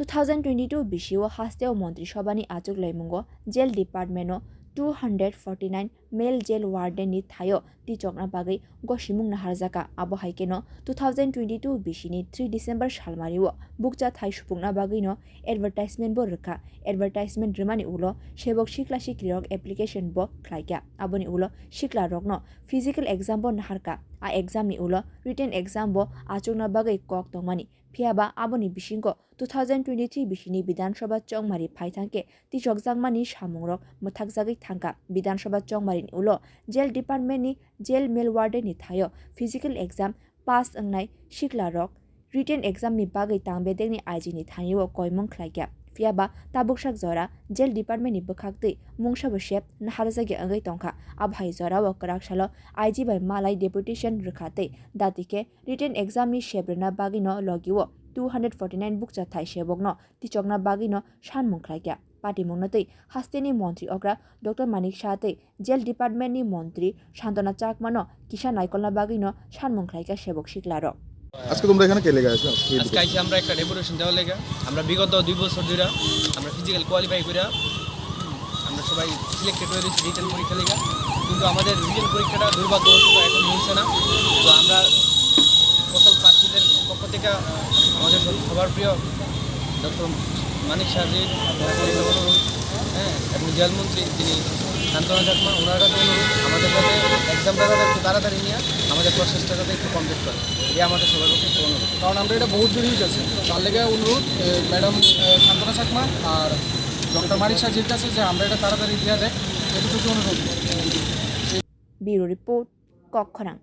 2022 बिसिओ हास्तेओ मन्त्रिसभानि Achyok लैमुंगो jail डिपार्टमेन्टो 249 mail jail warden नि थायो तिचकना बागै गसिमुं नाहारजाका आबो हाइकेनो 2022 बिसिनि 3 डिसेम्बर सालमारिओ बुकचा थाइ सुपुंना बागैनो एडभार्टाइजमेन्ट बो रखा एडभार्टाइजमेन्ट रिमानि उलो सेबक सिक्ला सिक्लिरक एप्लिकेशन बो ख्लाइका आबोनि उलो सिक्ला रकनो फिजिकल एग्जाम बो नाहारका आ एग्जाम नि उलो रिटेन एग्जाम बो आचुकना बागै कक तंमानि फियाबा आबोनि बिसिंको 2023 बिसिनि विधानसभा चौमारि फाइथांके तिचक जांमानि सामुंरक मथाकजागै थांका विधानसभा चौमारिनि उलो जेल डिपार्टमेन्टनि जेल मेल वार्डननि थायो फिजिकल एग्जाम पास अंनाय सिक्ला रक रिटेन एग्जामनि बागै तांबेदेंनि आइजिनि थानियो कयमं ख्लाइका फियाबा ताबुकसाक जरा जेल डिपार्टमेन्टनि बखाक्दै मुंसाबो शेप नाहारजागे अंगै तंखा आबहाय जराव कराकसालो आइजि बाय मालाय डेपुटेशन रखाते दातिखे रिटेन एग्जामनि शेब्रना बागिनो लगिवो 249 बुकचा थाइ शेबकनो तिचकना बागिनो सानमुं ख्लाइका पार्टी मुंनतै हास्तेनि मन्त्री अग्रा डॉक्टर मानिक शाहते जेल डिपार्टमेन्टनि मन्त्री शान्तना चाकमानो किसान नाइकलना बागिनो सानमुं ख्लाइका शेबक सिक्लारो আজকে তোমরা এখানে কে লেগে আছো আজকে আইছি আমরা একটা ডেপুটেশন দেওয়ার লেগে আমরা বিগত 2 বছর ধরে আমরা ফিজিক্যাল কোয়ালিফাই করে আমরা সবাই সিলেক্টেড হয়ে গেছি রিটেন পরীক্ষা লেগে কিন্তু আমাদের রিটেন পরীক্ষাটা দুর্ভাগ্যবশত এখন হচ্ছে না তো আমরা সকল প্রার্থীদের পক্ষ থেকে আমাদের সবার প্রিয় ডক্টর মানিক শাহজির অনুরোধ এবং জেলমন্ত্রী যিনি শান্তনা চাকমা ওনার কাছে অনুরোধ আমাদের যাতে এক্সামটা যাতে একটু তাড়াতাড়ি নিয়ে আমাদের প্রসেসটা যাতে একটু কমপ্লিট করে এটা আমাদের সবার পক্ষে একটু অনুরোধ কারণ আমরা এটা বহুত দেরি হয়ে যাচ্ছে তার লেগে অনুরোধ ম্যাডাম শান্তনা চাকমা আর ডক্টর মানিক শাহজির কাছে যে আমরা এটা তাড়াতাড়ি দিয়ে দেয় এটুকু অনুরোধ। Bureau report কক্ষরাং।